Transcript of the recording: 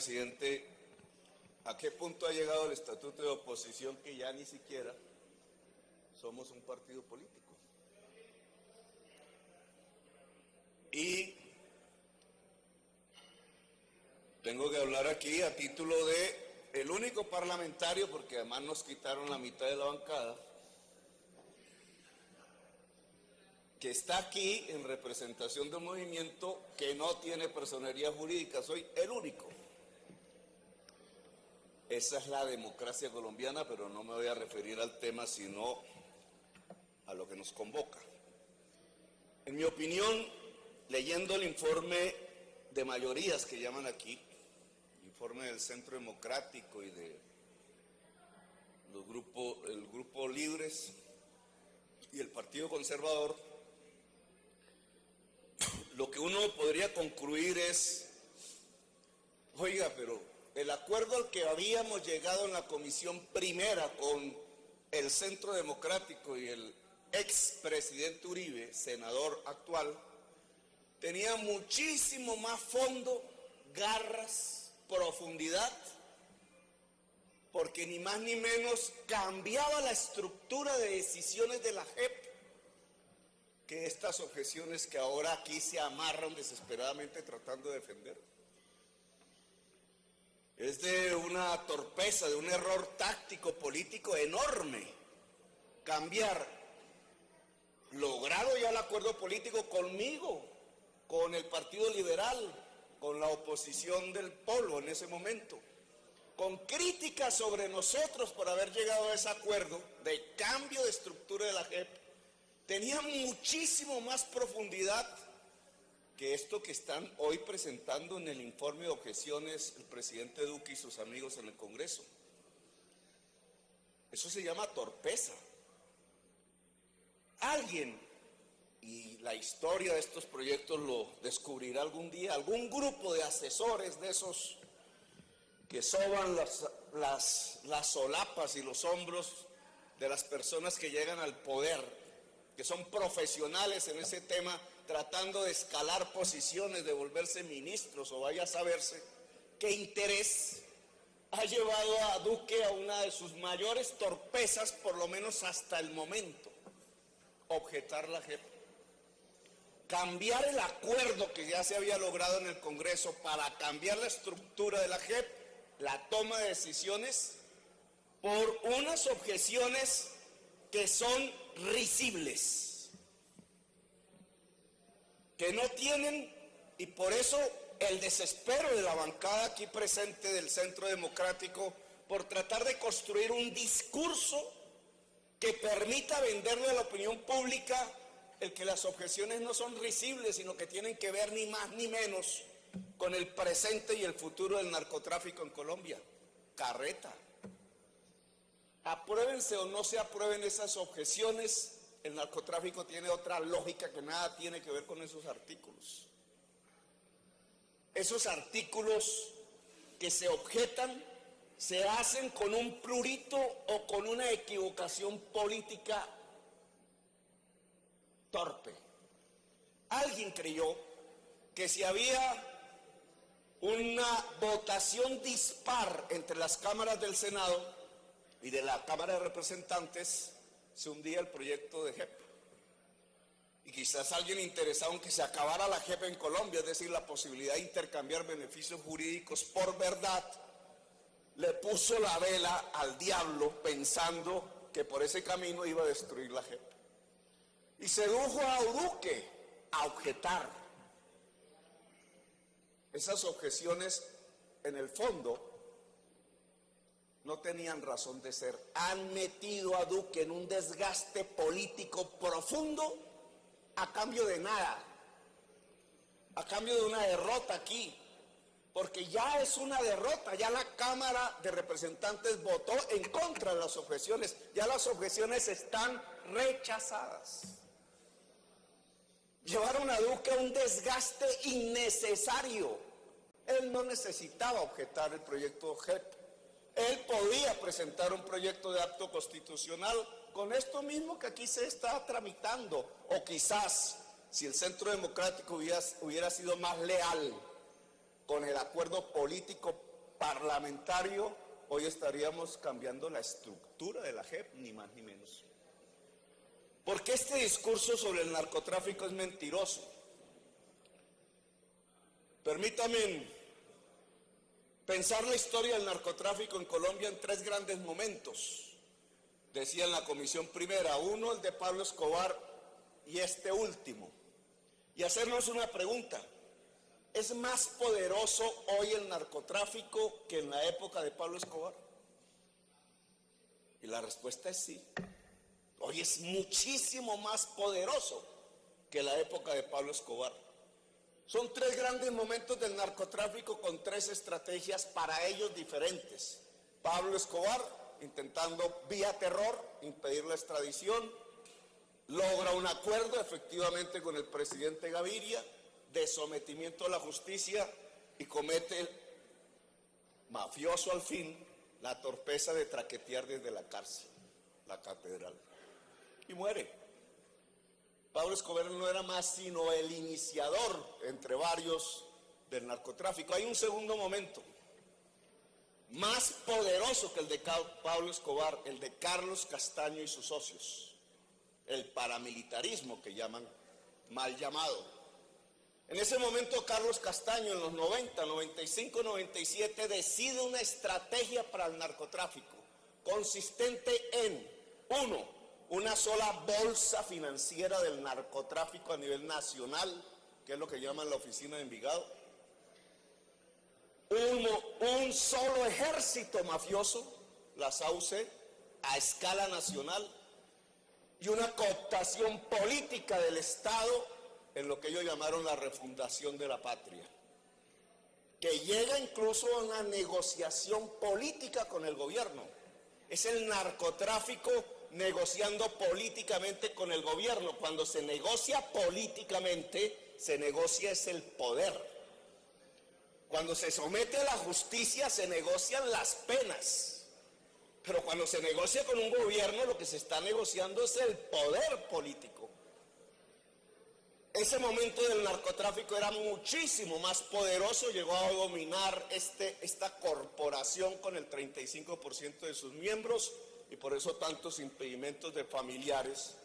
presidente, ¿a qué punto ha llegado el estatuto de oposición que ya ni siquiera somos un partido político? Y tengo que hablar aquí a título de el único parlamentario, porque además nos quitaron la mitad de la bancada, que está aquí en representación de un movimiento que no tiene personería jurídica. Soy el único. Esa es la democracia colombiana, pero no me voy a referir al tema, sino a lo que nos convoca. En mi opinión, leyendo el informe de mayorías que llaman aquí, el informe del Centro Democrático y de el Grupo Libres y el Partido Conservador, lo que uno podría concluir es, oiga, pero el acuerdo al que habíamos llegado en la comisión primera con el Centro Democrático y el expresidente Uribe, senador actual, tenía muchísimo más fondo, garras, profundidad, porque ni más ni menos cambiaba la estructura de decisiones de la JEP que estas objeciones que ahora aquí se amarran desesperadamente tratando de defender. Es de una torpeza, de un error táctico político enorme cambiar, logrado ya el acuerdo político conmigo, con el Partido Liberal, con la oposición del Polo en ese momento, con críticas sobre nosotros por haber llegado a ese acuerdo de cambio de estructura de la JEP, tenía muchísimo más profundidad que esto que están hoy presentando en el informe de objeciones el presidente Duque y sus amigos en el Congreso. Eso se llama torpeza. Alguien, y la historia de estos proyectos lo descubrirá algún día, algún grupo de asesores de esos que soban las solapas y los hombros de las personas que llegan al poder, que son profesionales en ese tema, tratando de escalar posiciones, de volverse ministros o vaya a saberse qué interés ha llevado a Duque a una de sus mayores torpezas, por lo menos hasta el momento: objetar la JEP. Cambiar el acuerdo que ya se había logrado en el Congreso para cambiar la estructura de la JEP, la toma de decisiones, por unas objeciones que son risibles, que no tienen, y por eso el desespero de la bancada aquí presente del Centro Democrático por tratar de construir un discurso que permita venderle a la opinión pública el que las objeciones no son risibles, sino que tienen que ver ni más ni menos con el presente y el futuro del narcotráfico en Colombia. Carreta. Apruébense o no se aprueben esas objeciones, el narcotráfico tiene otra lógica que nada tiene que ver con esos artículos. Esos artículos que se objetan se hacen con un prurito o con una equivocación política torpe. Alguien creyó que si había una votación dispar entre las cámaras del Senado y de la Cámara de Representantes, se hundía el proyecto de JEP. Y quizás alguien interesado en que se acabara la JEP en Colombia, es decir, la posibilidad de intercambiar beneficios jurídicos por verdad, le puso la vela al diablo pensando que por ese camino iba a destruir la JEP. Y sedujo a Duque a objetar. Esas objeciones, en el fondo, no tenían razón de ser. Han metido a Duque en un desgaste político profundo a cambio de nada, a cambio de una derrota aquí, porque ya es una derrota. Ya la Cámara de Representantes votó en contra de las objeciones, ya las objeciones están rechazadas. Llevaron a Duque a un desgaste innecesario. Él no necesitaba objetar el proyecto JEP. Él podía presentar un proyecto de acto constitucional con esto mismo que aquí se está tramitando, o quizás, si el Centro Democrático hubiera sido más leal con el acuerdo político parlamentario, hoy estaríamos cambiando la estructura de la JEP, ni más ni menos. Porque este discurso sobre el narcotráfico es mentiroso. Permítame pensar la historia del narcotráfico en Colombia en tres grandes momentos. Decía en la comisión primera, uno el de Pablo Escobar y este último. Y hacernos una pregunta, ¿es más poderoso hoy el narcotráfico que en la época de Pablo Escobar? Y la respuesta es sí. Hoy es muchísimo más poderoso que la época de Pablo Escobar. Son tres grandes momentos del narcotráfico con tres estrategias para ellos diferentes. Pablo Escobar, intentando vía terror impedir la extradición, logra un acuerdo efectivamente con el presidente Gaviria de sometimiento a la justicia y comete, mafioso al fin, la torpeza de traquetear desde la cárcel, la catedral, y muere. Pablo Escobar no era más sino el iniciador, entre varios, del narcotráfico. Hay un segundo momento, más poderoso que el de Pablo Escobar, el de Carlos Castaño y sus socios, el paramilitarismo que llaman, mal llamado. En ese momento Carlos Castaño, en los 90, 95, 97, decide una estrategia para el narcotráfico, consistente en, uno, una sola bolsa financiera del narcotráfico a nivel nacional, que es lo que llaman la oficina de Envigado. Un solo ejército mafioso, la SAUC, a escala nacional, y una cooptación política del Estado en lo que ellos llamaron la refundación de la patria, que llega incluso a una negociación política con el gobierno. Es el narcotráfico negociando políticamente con el gobierno. Cuando se negocia políticamente, se negocia es el poder. Cuando se somete a la justicia, se negocian las penas. Pero cuando se negocia con un gobierno, lo que se está negociando es el poder político. Ese momento del narcotráfico era muchísimo más poderoso, llegó a dominar esta corporación con el 35% de sus miembros, y por eso tantos impedimentos de familiares